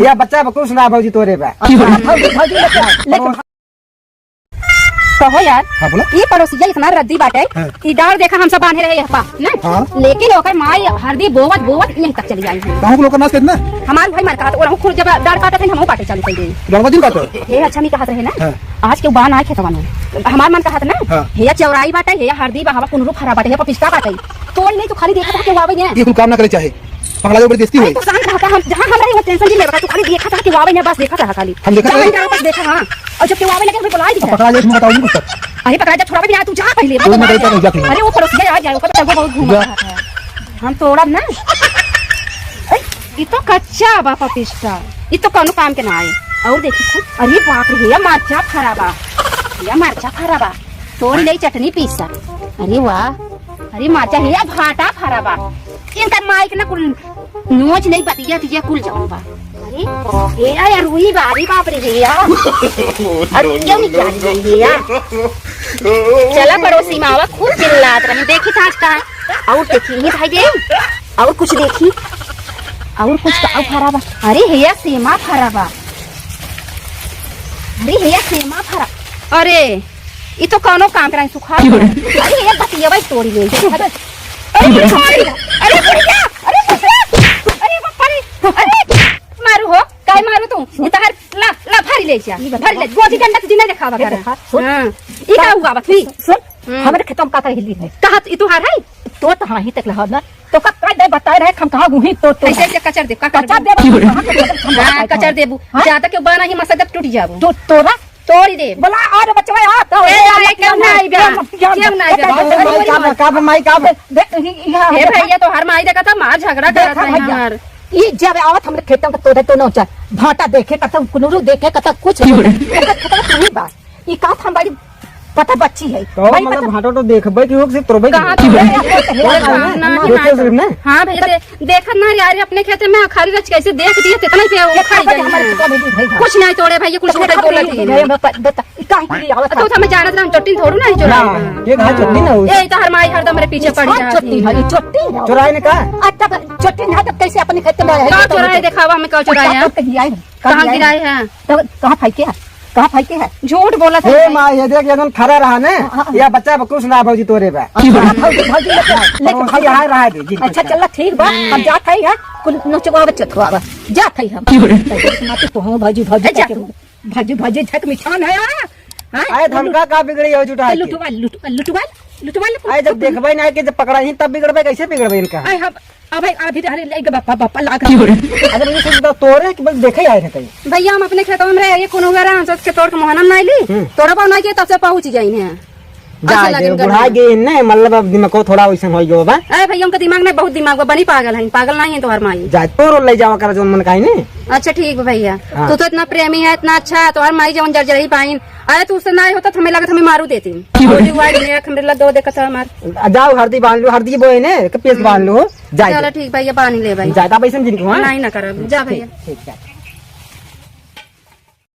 या बच्चा बकुल सुना भौजी तोरे बा कहो यार। हाँ बोलो। ये पड़ोसिया इतना रद्दी बाटे कि डार देखा हम सब बांधे रहे यहाँ ना, लेकिन ओकर माई हरदी बोवत बोवत यहीं तक चली आई है। गाँव के लोग का नाच कितना हमारे भाई मार काट और हम खुद जब डार काटे थे हम काटे चालू कर गए। जन्मदिन का तो ये अच्छा नहीं कहत रहे ना आज के बान आए खेतवा में हमार मन कहत ना हे चौराई बाटे हे हरदी बहावा कुनरू खरा बाटे हे पपिस्ता बाटे तोड़ नहीं तो खाली देखा था कि वावे ने ये कुल काम ना करे चाहे पगला जो बेइज्जती हुई तो शांत रहता हम जहां हमरा वो टेंशन नहीं लेगा तू खाली देखा था कि वावे ने बस देखा था खाली हम देखा था बस देखा हां और जब के वावे लगे हमें बुला दिया पकड़ा ले तुम बताओ नहीं कुछ अरे पकड़ा जा छोड़ा भी नहीं तू जा पहले अरे वो पड़ोसिया आ जाए ओकर बहुत घूम रहा है हम तोड़ब ना ये तो कच्चा बा पपिस्ता ये तो कोनो काम के ना आए और देखी अरे बाप रे ये मरचा खराबा ये मरचा खराबा तोड़ ले चटनी पीसा अरे वाह अरे मरचा ये भाटा खराबा इनका माइक ना कुल नोच नहीं बतिया तुझे कुल जाऊं बा अरे ये यार रुई बारी बाप रे भैया अरे क्यों नहीं जा रही है चला पड़ोसी मावा खूब चिल्लात रही देखी था आज का और देखी नहीं भाई दे और कुछ देखी और कुछ का खराबा अरे हैया सेमा खराबा अरे हैया सेमा खरा अरे ये तो कोनो काम कराई सुखा अरे ये बतिया भाई तोड़ी ले अरे अरे अरे मारू हो काय मारू तू ये तहर ला ला भारी ले जा भारी ले गोजी डंडा तुझे नहीं दिखावा कर हां ई का हुआ बा सुन हमरे खेतम का हिली है कहा ई तू हार है तो हां ही तक लहा ना तो का दे बताए रहे हम कहां गुही तो ऐसे कचर दे कचर दे हां कचर देबू ज्यादा के बना ही मसदब टूट जाबू तो तोरा तोड़ी दे बोला और बचवा आ तो ए क्यों नहीं बे क्यों नहीं बे का माई का हे भैया तो हर माई देखा था मार झगड़ा करत है यार ई जब आवत हमरे खेतम का तोड़े तो न चा भाटा देखे कत कुनरू देखे कत कुछ नहीं बात ई का हम बड़ी पता बच्ची है तो मतलब भाटो तो देखबै कि होक से तोड़बै कहां हां भैया देखत ना यार अपने खेत में खाली रच कैसे देख दिए कितना पे वो खाई गए कुछ नहीं तोड़े भैया कुछ छोटे बोलत है बता काहे के लिए आवत तो हमें जानत हम चट्टी थोड़ू नहीं चोरा ये घा चट्टी ना हो ए तो हर माई हरदम मेरे पीछे पड़ी चट्टी है चट्टी चुराए ने का अच्छा चट्टी ना तब कैसे अपने खेत में है का चोराए दिखावा हमें का चोराए है कहां गिराए हैं तो कहां फेंके है कहां फेंके है झूठ बोला था ए मां ये देख एकदम खरा रहा ने या बच्चा बकुल सुना भौजी तोरे बा लेकिन भाई हाय रहा दे अच्छा चल ठीक बा हम जात है कुल नचवा बच्चा थवा जात है हम तो हो भाजी भाजी भाजी झक मिठान है आए धमका का बिगड़ी हो जुटा लुटवा आए जब देखबै ना कि जब पकड़ा ही तब बिगड़बै कैसे बिगड़बै इनका आई हम अब अभी अरे बापा लाग अगर ये सोच तोरे कि बस देखे आए थे कहीं भैया हम अपने खेतों में ये कोनो वगैरह हम के तोड़ के मोहनम नहीं ली तोड़ा पाऊ नहीं के तब से पहुंच जाई ने जा बुढ़ा गए ने मतलब अब दिमाग को थोड़ा वैसे हो गयो बा अरे भैया उनका दिमाग में बहुत दिमाग बनी पागल है पागल नहीं है तो हर माई जा तोरो ले जावा कर जोन मन काई ने अच्छा ठीक है भैया तू तो इतना प्रेमी है इतना अच्छा है तो हर माई जवन जर्जर ही पाइन अरे तू उससे नहीं होता तो हमें लगा हमें मारू देती दो देखा हमार जाओ हरदी बांध लो हरदी बोए ने कपेस बांध लो चलो ठीक भैया पानी ले भाई ज्यादा पैसा जिनको नहीं ना कर जा भैया ठीक है।